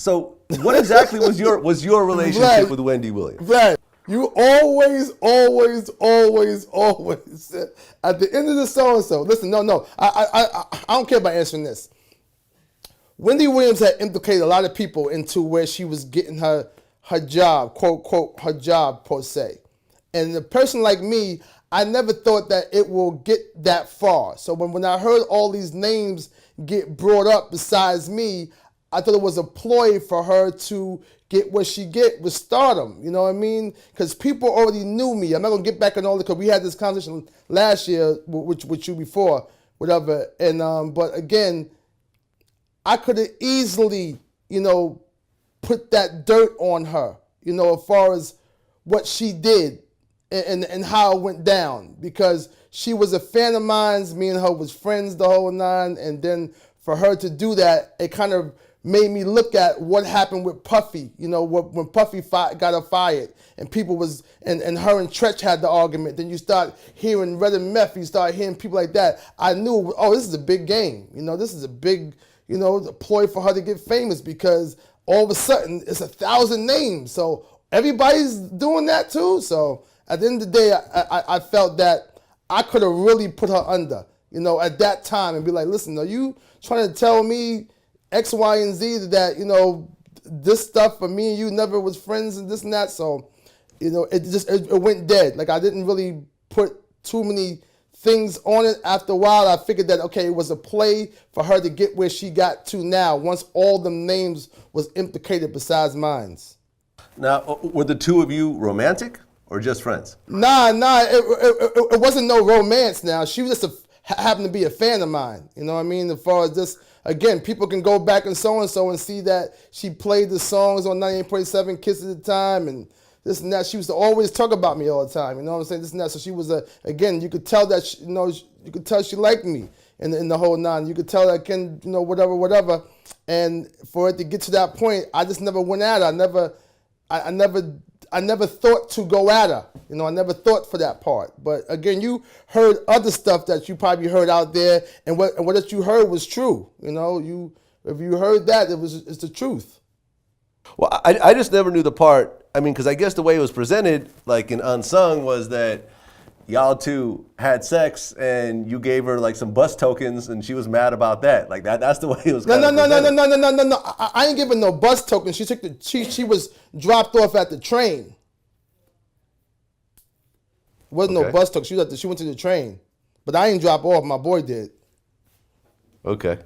So what exactly was your relationship with Wendy Williams? Vlad, you always said at the end of the so-and-so, listen, no, I don't care about answering this. Wendy Williams had implicated a lot of people into where she was getting her job, quote, her job, per se. And a person like me, I never thought that it will get that far. So when I heard all these names get brought up besides me, I thought it was a ploy for her to get what she get with stardom. You know what I mean? Because people already knew me. I'm not going to get back on all the, because we had this conversation last year with you before, whatever. And but again, I could have easily, put that dirt on her, as far as what she did and how it went down, because she was a fan of mine. Me and her was friends the whole nine. And then for her to do that, it kind of made me look at what happened with Puffy, when Puffy got her fired and people was, and her and Tretch had the argument. Then you start hearing Red and Meth, you start hearing people like that. I knew, this is a big game. This is a big, the ploy for her to get famous, because all of a sudden it's 1,000 names. So everybody's doing that too. So at the end of the day, I felt that I could have really put her under, at that time, and be like, listen, are you trying to tell me X, Y, and Z that, this stuff for me and you never was friends and this and that? So, it went dead. Like, I didn't really put too many things on it. After a while, I figured that, okay, it was a play for her to get where she got to now, once all the names was implicated besides mine. Now, were the two of you romantic or just friends? Nah, it wasn't no romance now. She was just happened to be a fan of mine. You know what I mean? As far as this, again, people can go back and so and see that she played the songs on 98.7 Kiss at the time and this and that. She used to always talk about me all the time. You know what I'm saying? This and that. So she was again, you could tell that you could tell she liked me in the whole nine. You could tell that, again, whatever. And for it to get to that point, I just never went at her. I never thought to go at her. I never thought for that part. But again, you heard other stuff that you probably heard out there, and what you heard was true. If you heard that, it's the truth. Well, I just never knew the part. I mean, because I guess the way it was presented, like in Unsung, was that y'all two had sex and you gave her like some bus tokens and she was mad about that. Like that's the way it was. No. I ain't giving no bus tokens. She was dropped off at the train. Wasn't no bus token. She went to the train, but I ain't drop off. My boy did. Okay.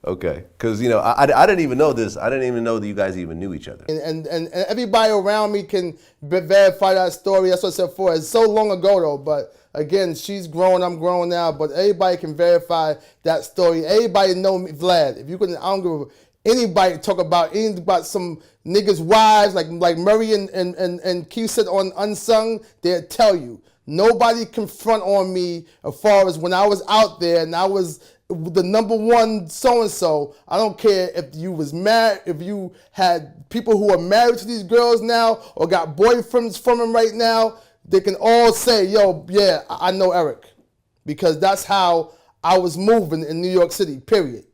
Because I didn't even know this. I didn't even know that you guys even knew each other. And everybody around me can verify that story. That's what I said before. It's so long ago though. But again, she's grown. I'm grown now. But everybody can verify that story. Everybody know me, Vlad. If you couldn't, I don't give anybody talk about anything about some niggas' wives like Murray and Keith said on Unsung. They'll tell you. Nobody can front on me as far as when I was out there and I was the number one so-and-so. I don't care if you was married, if you had people who are married to these girls now or got boyfriends from them right now, they can all say, yo, yeah, I know Erick. Because that's how I was moving in New York City, period.